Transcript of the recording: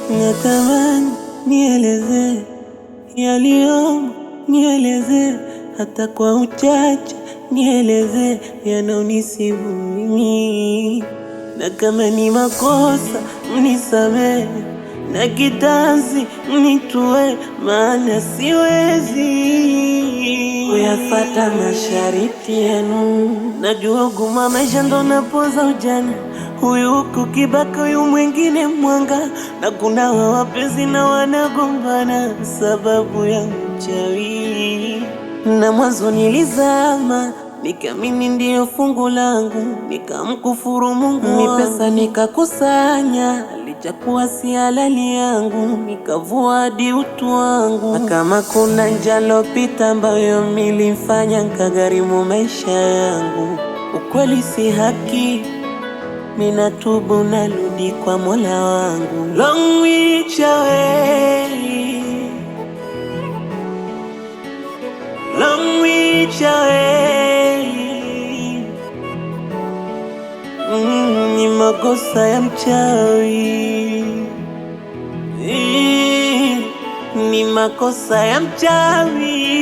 Natamani nieleze yaliyomo, nieleze hata kwa uchache, nieleze yanaonisibu mimi, na kama ni makosa mnisamehe, na kitanzi mnitue, maana siwezi kuyafuata masharti yenu. Najua ugumu maisha ndo napoza ujana, huyu huku kibaka, huyu mwingine mwanga, na kuna wapenzi na wanagombana sababu ya mchawi. Na mwanzo nilizama, nikamini ndiyo fungu langu, nikamkufuru Mungu, ni pesa nikakusanya, lijakuwa si halali yangu, nikavua hadi utu wangu. Na kama kuna njia pita ambayo milifanya nikagharimu maisha yangu, ukweli si haki, minatubu narudi kwa Mola wangu. Long reach away, long reach away. Ni makosa ya mchawi, ni makosa ya mchawi.